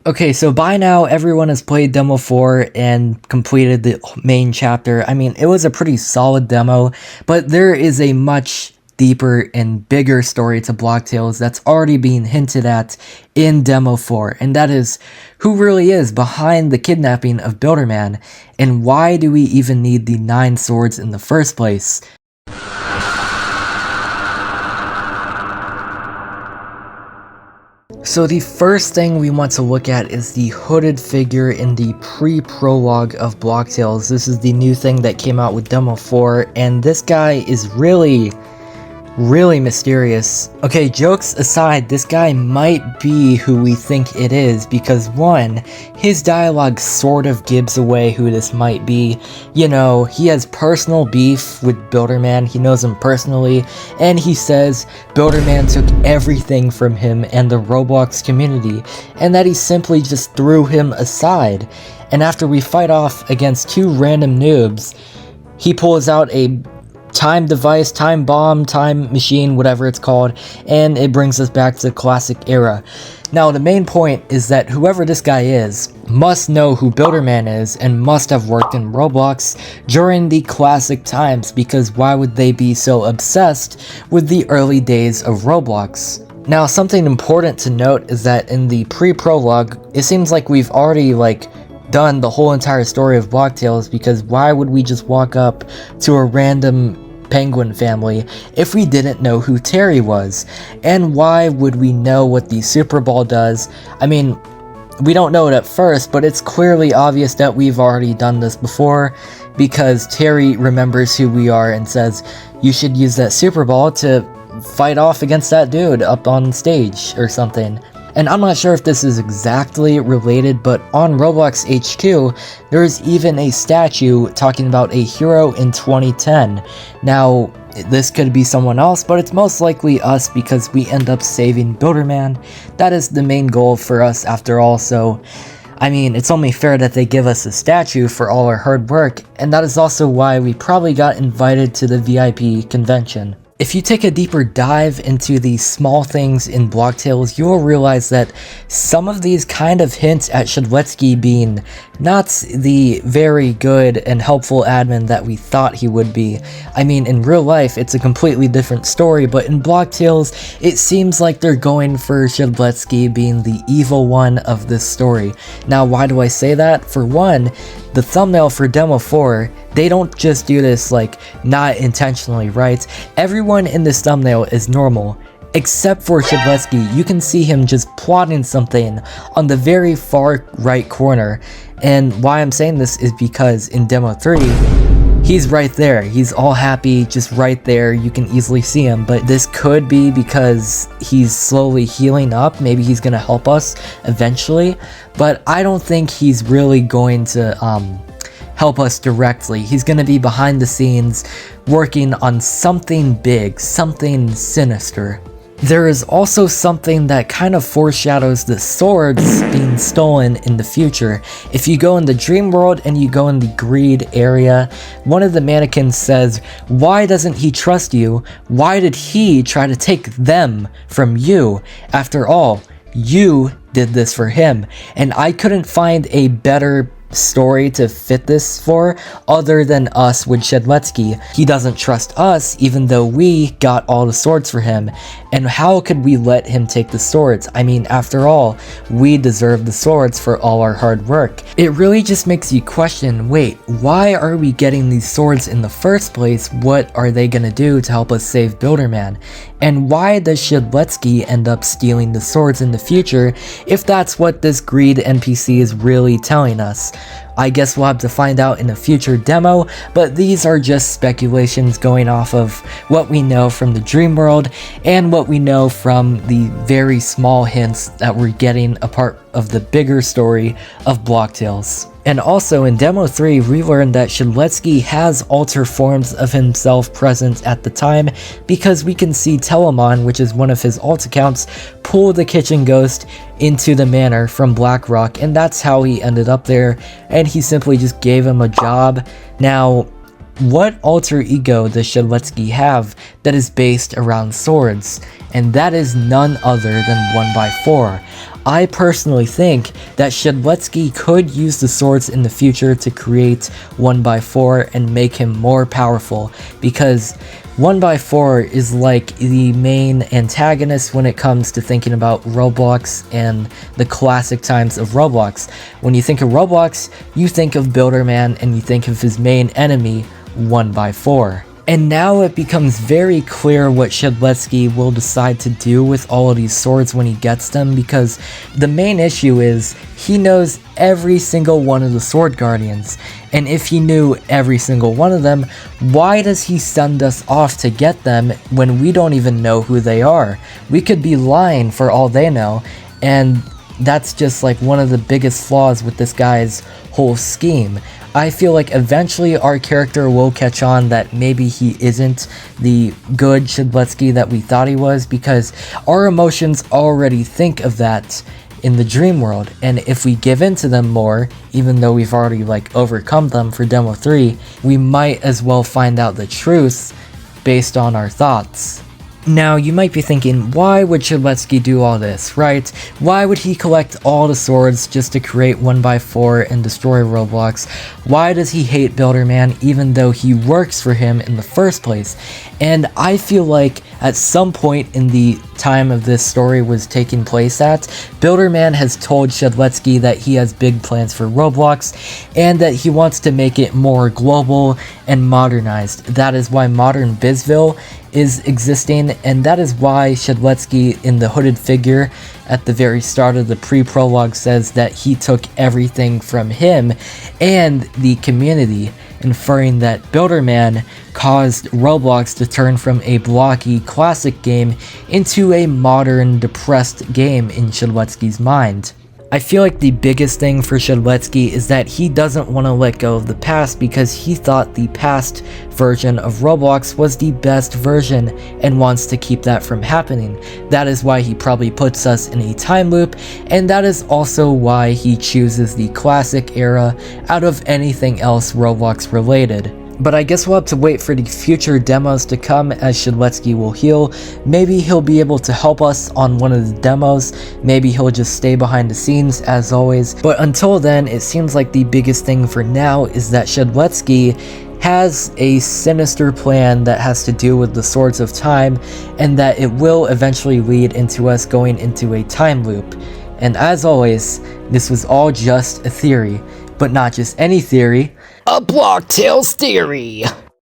Okay, so by now everyone has played demo 4 and completed the main chapter. I mean, it was a pretty solid demo, but there is a much deeper and bigger story to Blocktales that's already being hinted at in demo 4, and that is who really is behind the kidnapping of Builderman, and why do we even need the 9 swords in the first place? So the first thing we want to look at is the hooded figure in the pre-prologue of Blocktales. This is the new thing that came out with Demo 4, and this guy is really mysterious. Okay, jokes aside, this guy might be who we think it is, because one, his dialogue sort of gives away who this might be. You know, he has personal beef with Builderman, he knows him personally, and he says Builderman took everything from him and the Roblox community, and that he simply just threw him aside. And after we fight off against 2 random noobs, he pulls out a time device, time bomb, time machine, whatever it's called, and it brings us back to the classic era. Now, the main point is that whoever this guy is must know who Builderman is and must have worked in Roblox during the classic times, because why would they be so obsessed with the early days of Roblox? Now, something important to note is that in the pre-prologue, it seems like we've already done the whole entire story of Blocktales, because why would we just walk up to a random penguin family if we didn't know who Terry was? And why would we know what the Super Ball does? I mean, we don't know it at first, but it's clearly obvious that we've already done this before, because Terry remembers who we are and says, you should use that Super Ball to fight off against that dude up on stage or something. And I'm not sure if this is exactly related, but on Roblox HQ, there is even a statue talking about a hero in 2010. Now, this could be someone else, but it's most likely us, because we end up saving Builderman. That is the main goal for us after all, so I mean, it's only fair that they give us a statue for all our hard work, and that is also why we probably got invited to the VIP convention. If you take a deeper dive into the small things in Blocktales, you will realize that some of these kind of hint at Shedletsky being not the very good and helpful admin that we thought he would be. I mean, in real life, it's a completely different story, but in Blocktales, it seems like they're going for Shedletsky being the evil one of this story. Now, why do I say that? For one, the thumbnail for Demo 4, they don't just do this not intentionally, right? Everyone in this thumbnail is normal, except for Shedletsky. You can see him just plotting something on the very far right corner. And why I'm saying this is because in Demo 3, he's right there. He's all happy, just right there. You can easily see him, but this could be because he's slowly healing up. Maybe he's gonna help us eventually, but I don't think he's really going to help us directly. He's gonna be behind the scenes working on something big, something sinister. There is also something that kind of foreshadows the swords being stolen in the future. If you go in the dream world and you go in the greed area, one of the mannequins says, why doesn't he trust you? Why did he try to take them from you? After all, you did this for him. And I couldn't find a better story to fit this for other than us with Shedletsky. He doesn't trust us even though we got all the swords for him, and how could we let him take the swords? I mean, after all, we deserve the swords for all our hard work. It really just makes you question, wait, why are we getting these swords in the first place? What are they gonna do to help us save Builderman? And why does Shedletsky end up stealing the swords in the future if that's what this greed NPC is really telling us? I guess we'll have to find out in a future demo, but these are just speculations going off of what we know from the dream world and what we know from the very small hints that we're getting a part of the bigger story of Blocktales. And also in Demo 3, we learned that Shedletsky has alter forms of himself present at the time, because we can see Telemon, which is one of his alt accounts, pull the kitchen ghost into the manor from Blackrock, and that's how he ended up there, and he simply just gave him a job. Now, what alter ego does Shedletsky have that is based around swords? And that is none other than 1x4. I personally think that Shedletsky could use the swords in the future to create 1x4 and make him more powerful, because 1x4 is like the main antagonist when it comes to thinking about Roblox and the classic times of Roblox. When you think of Roblox, you think of Builderman and you think of his main enemy, 1x4. And now it becomes very clear what Shedletsky will decide to do with all of these swords when he gets them, because the main issue is he knows every single one of the sword guardians, and if he knew every single one of them, why does he send us off to get them when we don't even know who they are? We could be lying for all they know, and that's just like one of the biggest flaws with this guy's whole scheme. I feel like eventually our character will catch on that maybe he isn't the good Shedletsky that we thought he was, because our emotions already think of that in the dream world, and if we give in to them more, even though we've already like overcome them for demo 3, we might as well find out the truth based on our thoughts. Now, you might be thinking, why would Shedletsky do all this, right? Why would he collect all the swords just to create 1x4 and destroy Roblox? Why does he hate Builderman even though he works for him in the first place? And I feel like at some point in the time of this story was taking place at, Builderman has told Shedletsky that he has big plans for Roblox and that he wants to make it more global and modernized. That is why Modern Bizville is existing, and that is why Shedletsky in the hooded figure at the very start of the pre-prologue says that he took everything from him and the community, inferring that Builderman caused Roblox to turn from a blocky classic game into a modern depressed game in Shedletsky's mind. I feel like the biggest thing for Shedletsky is that he doesn't want to let go of the past, because he thought the past version of Roblox was the best version and wants to keep that from happening. That is why he probably puts us in a time loop, and that is also why he chooses the classic era out of anything else Roblox related. But I guess we'll have to wait for the future demos to come as Shedletsky will heal. Maybe he'll be able to help us on one of the demos, maybe he'll just stay behind the scenes as always. But until then, it seems like the biggest thing for now is that Shedletsky has a sinister plan that has to do with the Swords of Time, and that it will eventually lead into us going into a time loop. And as always, this was all just a theory, but not just any theory, a blocktales theory!